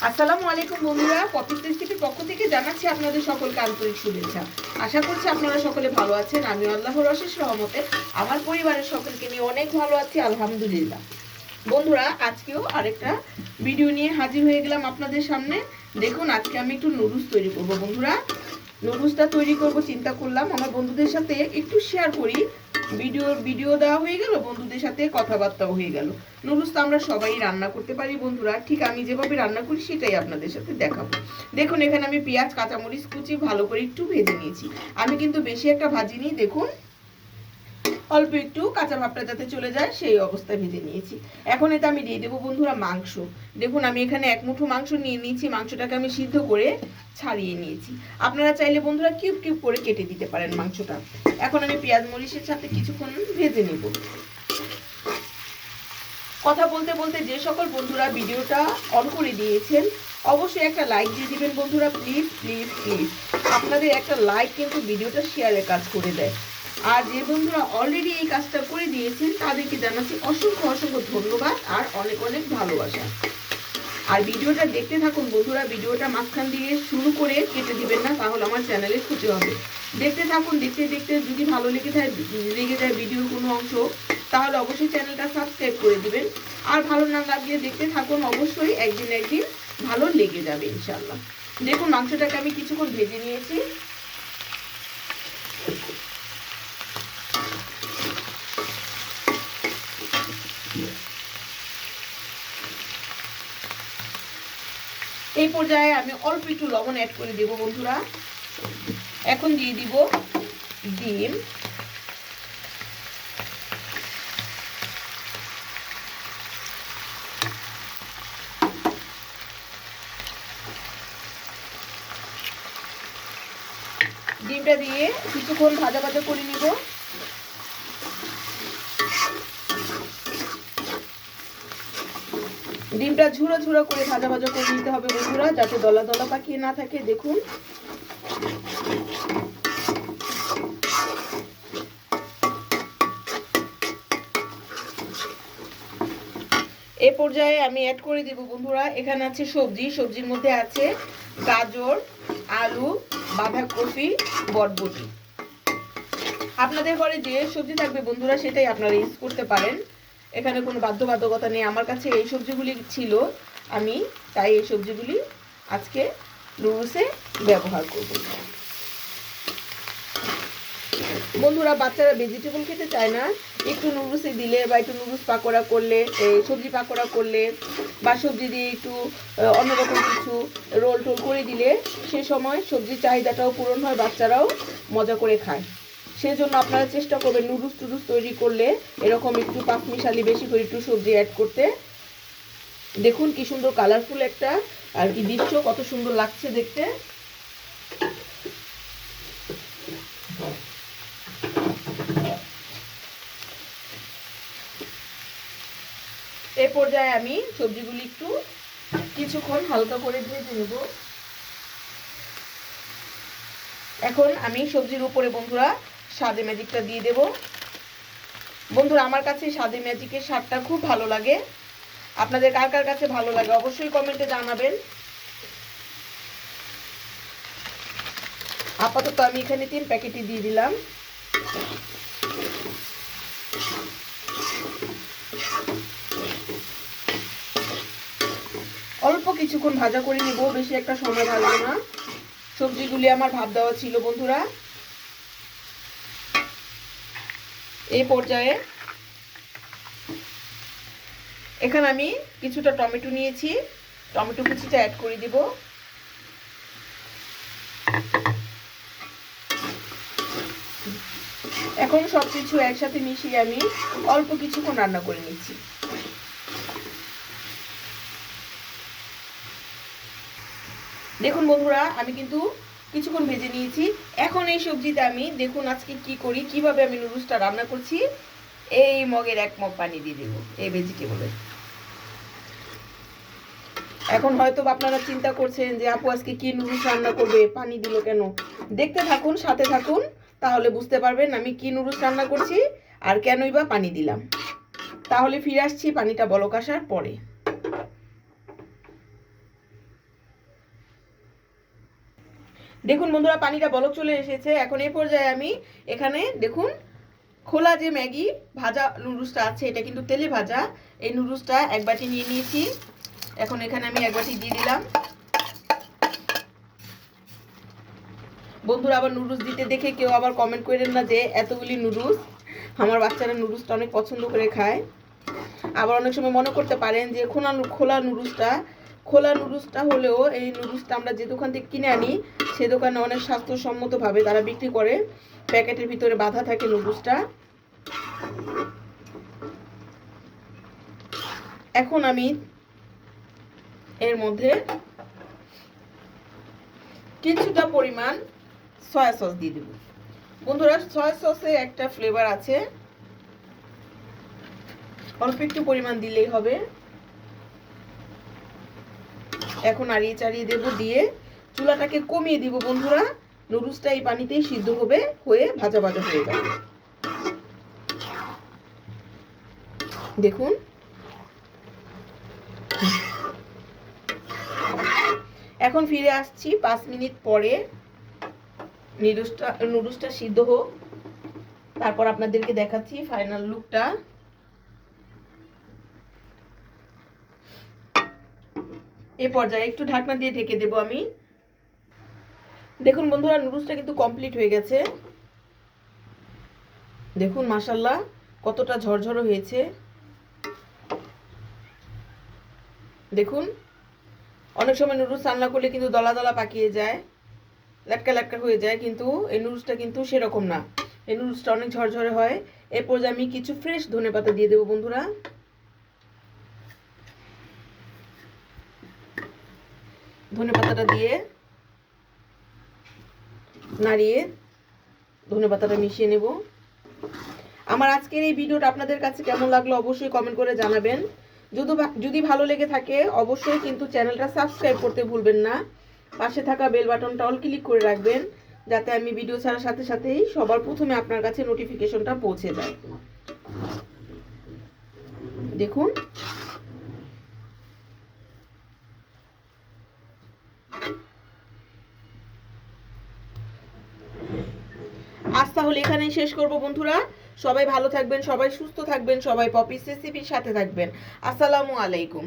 আসসালামু আলাইকুম বন্ধুরা, পপিস রেসিপির পক্ষ থেকে জানাচ্ছি আপনাদের সকলকে আন্তরিক শুভেচ্ছা। আশা করছি আপনারা সকলে ভালো আছেন। আমি আল্লাহর অশেষ রহমতে আমার পরিবারের সকলকে নিয়ে অনেক ভালো আছি, আলহামদুলিল্লাহ। বন্ধুরা, আজকেও আরেকটা ভিডিও নিয়ে হাজির হয়ে গেলাম আপনাদের সামনে। দেখুন, আজকে আমি একটু নুডলস তৈরি করব। বন্ধুরা, নুডলসটা তৈরি করব চিন্তা করলাম আমার বন্ধুদের সাথে একটু শেয়ার করি। ভিডিও দেওয়া হয়ে গেল, বন্ধুদের সাথে কথাবার্তাও হয়ে গেল। নুডলস তো আমরা সবাই রান্না করতে পারি বন্ধুরা, ঠিক আমি যেভাবে রান্না করি সেটাই আপনাদের সাথে দেখাবো। দেখুন, এখানে আমি পেঁয়াজ কাঁচামরিচ কুচি ভালো করে একটু ভেজে নিয়েছি। আমি কিন্তু বেশি একটা ভাজিনি, দেখুন অল্প একটু কাঁচা ভাবটা যাতে চলে যায় সেই অবস্থায় ভেজে নিয়েছি। এখন এতে আমি দিয়ে দেবো বন্ধুরা মাংস। দেখুন, আমি এখানে এক মুঠো মাংস নিয়ে নিয়েছি। মাংসটাকে আমি সিদ্ধ করে ছাড়িয়ে নিয়েছি। আপনারা চাইলে বন্ধুরা কিউব কিউব করে কেটে দিতে পারেন মাংসটা। এখন আমি পেঁয়াজ মরিচের সাথে কিছুক্ষণ ভেজে নেব। কথা বলতে বলতে যে সকল বন্ধুরা ভিডিওটা অন করে দিয়েছেন অবশ্যই একটা লাইক দিয়ে দিবেন বন্ধুরা, প্লিজ প্লিজ প্লিজ। আপনাদের একটা লাইক কিন্তু ভিডিওটা শেয়ারের কাজ করে দেয়। আর যে বন্ধুরা অলরেডি এই কাজটা করে দিয়েছেন তাদেরকে জানাচ্ছি অসংখ্য অসংখ্য ধন্যবাদ আর অনেক অনেক ভালোবাসা। আর ভিডিওটা দেখতে থাকুন বন্ধুরা, ভিডিওটা মাঝখান দিয়ে শুরু করে কেটে দিবেন না, তাহলে আমার চ্যানেলে ক্ষতি হবে। দেখতে থাকুন, দেখতে দেখতে যদি ভালো লেগে যায় ভিডিওর কোনো অংশ, তাহলে অবশ্যই চ্যানেলটা সাবস্ক্রাইব করে দিবেন। আর ভালো না লাগলে দেখতে থাকুন, অবশ্যই একদিন একদিন ভালো লেগে যাবে ইনশাল্লাহ। দেখুন, মাংসটাকে আমি কিছুক্ষণ ভেজে নিয়েছি। এই পর্যায়ে আমি অল্প একটু লবণ অ্যাড করে দেব বন্ধুরা। এখন দিয়ে দিব ডিম। ডিমটা দিয়ে কিছুক্ষণ ভাজা ভাজা করে নিব। ডিমটা ঝুড়ো ঝুড়ো করে ভাজা ভাজা করে নিতে হবে বন্ধুরা, যাতে দলা দলা পাকিয়ে না থাকে। দেখুন, এ পর্যায়ে আমি অ্যাড করে দিব বন্ধুরা, এখানে আছে সবজির মধ্যে আছে গাজর, আলু, বাঁধাকপি, বরবটি। আপনাদের ঘরে যে সবজি থাকবে বন্ধুরা সেটাই আপনারা ইউজ করতে পারেন, এখানে কোনো বাধ্যবাধকতা নেই। আমার কাছে এই সবজিগুলি ছিল, আমি তাই এই সবজিগুলি আজকে নুডলসে ব্যবহার করব। বন্ধুরা, বাচ্চারা ভেজিটেবল খেতে চায় না, একটু নুডলসে দিলে বা একটু নুডলস পাকোড়া করলে, সবজি পাকোড়া করলে বা সবজি দিয়ে একটু অন্যরকম কিছু রোল টোল করে দিলে সে সময় সবজির চাহিদাটাও পূরণ হয়, বাচ্চারাও মজা করে খায়। সেজন্য আপনারা চেষ্টা করবেন নুডলস তৈরি করলে এরকম একটু পাঁচমিশালি বেশি করে একটু সবজি অ্যাড করতে। দেখুন কি সুন্দর কালারফুল একটা আর কি দৃশ্য, কত সুন্দর লাগছে দেখতে। এই পর্যায়ে আমি সবজিগুলি একটু কিছুক্ষণ হালকা করে ভেজে নেব। এখন আমি সবজির উপরে বন্ধুরা স্বাদে ম্যাজিকটা দিয়ে দেব। বন্ধুরা, আমার কাছে স্বাদে ম্যাজিকের স্বাদটা খুব ভালো লাগে। আপনাদের কার কার কাছে ভালো লাগে অবশ্যই কমেন্টে জানাবেন। আপাতত আমি এখানে 3 প্যাকেটই দিয়ে দিলাম। অল্প কিছুক্ষণ ভাজা করে নিব, বেশি একটা সময় লাগবে না। সবজিগুলি আমার ভাপ দেওয়া ছিল বন্ধুরা। এই পর্যায়ে এখানে আমি কিছুটা টমেটো নিয়েছি, টমেটো কুচিটা অ্যাড করে দিব। এখন সবকিছু একসাথে মিশিয়ে আমি অল্প কিছুক্ষণ রান্না করে নিচ্ছি। দেখুন বন্ধুরা, আমি কিন্তু কিছুক্ষণ ভেজে নিয়েছি। এখন এই সবজিতে আমি দেখুন আজকে কি করি, কিভাবে আমি নুডলসটা রান্না করছি। এই মগের 1 মগ পানি দিয়ে দেবো এই ভেজিটেবলে। এখন হয়তো আপনারা চিন্তা করছেন যে আপু আজকে কি নুডলস রান্না করবে, পানি দিল কেন। দেখতে থাকুন, সাথে থাকুন, তাহলে বুঝতে পারবেন আমি কি নুডলস রান্না করছি আর কেনই বা পানি দিলাম। তাহলে ফিরে আসছি পানিটা বলক আসার পরে। দেখুন বন্ধুরা, পানিটা বলক চলে এসেছে। এখন এই পর্যায়ে আমি এখানে দেখুন খোলা যে ম্যাগি ভাজা নুডলসটা আছে, এটা কিন্তু তেলে ভাজা, এই নুডলসটা এক বাটি নিয়ে নিয়েছি। এখন এখানে আমি এক বাটি দিয়ে দিলাম। বন্ধুরা, আবার নুডলস দিতে দেখে কেউ আবার কমেন্ট করেন না যে এতগুলি নুডলস। আমার বাচ্চারা নুডলসটা অনেক পছন্দ করে খায়। আবার অনেক সময় মনে করতে পারেন যে খোলা নুডলসটা হলেও এই নুডলসটা আমরা যে দোকান থেকে কিনে আনি সে দোকানে অনেক স্বাস্থ্যসম্মতভাবে তারা বিক্রি করে, প্যাকেটের ভিতরে বাঁধা থাকে নুডলসটা। এখন আমি এর মধ্যে কিছুটা পরিমাণ সয়া সস দিয়ে দেব। বন্ধুরা, সয়া সসে একটা ফ্লেভার আছে, অল্প একটু পরিমাণ দিলেই হবে। এখন নাড়িয়ে চাড়িয়ে দেব, দিয়ে চুলাটাকে কমিয়ে দিব বন্ধুরা। নুডলসটা এই পানিতেই সিদ্ধ হয়ে ভাজা ভাজা হয়ে যাবে। দেখুন এখন ফিরে আসছি 5 মিনিট পরে। নুডলসটা সিদ্ধ হোক, তারপর আপনাদেরকে দেখাচ্ছি ফাইনাল লুকটা। এই পর্যায়ে একটু ঢাকনা দিয়ে ঢেকে দেব আমি। দেখুন বন্ধুরা, নুডলসটা কিন্তু কমপ্লিট হয়ে গেছে। দেখুন মাশাআল্লাহ কতটা ঝরঝরে হয়েছে। দেখুন, অনেক সময় নুডলস রান্না করলে কিন্তু দলা দলা পাকিয়ে যায়, লেটকা লেটকা হয়ে যায়, কিন্তু এই নুডলসটা কিন্তু সেরকম না। এই নুডলসটা অনেক ঝরঝরে হয়। এরপর আমি কিছু ফ্রেশ ধনেপাতা দিয়ে দেবো বন্ধুরা। ধনেপাতাটা দিয়ে নাড়িয়ে ধনেপাতাটা মিশিয়ে নেব। আমার আজকের এই ভিডিওটা আপনাদের কাছে কেমন লাগলো অবশ্যই কমেন্ট করে জানাবেন। যদি ভালো লেগে থাকে অবশ্যই কিন্তু চ্যানেলটা সাবস্ক্রাইব করতে ভুলবেন না। পাশে থাকা বেল বাটনটা অল ক্লিক করে রাখবেন, যাতে আমি ভিডিও ছাড়ার সাথে সাথেই সবার প্রথমে আপনার কাছে নোটিফিকেশনটা পৌঁছে যায়। দেখুন আজ তাহলে এখানেই শেষ করব বন্ধুরা। সবাই ভালো থাকবেন, সবাই সুস্থ থাকবেন, সবাই পপিস রেসিপির সাথে থাকবেন। আসসালামু আলাইকুম।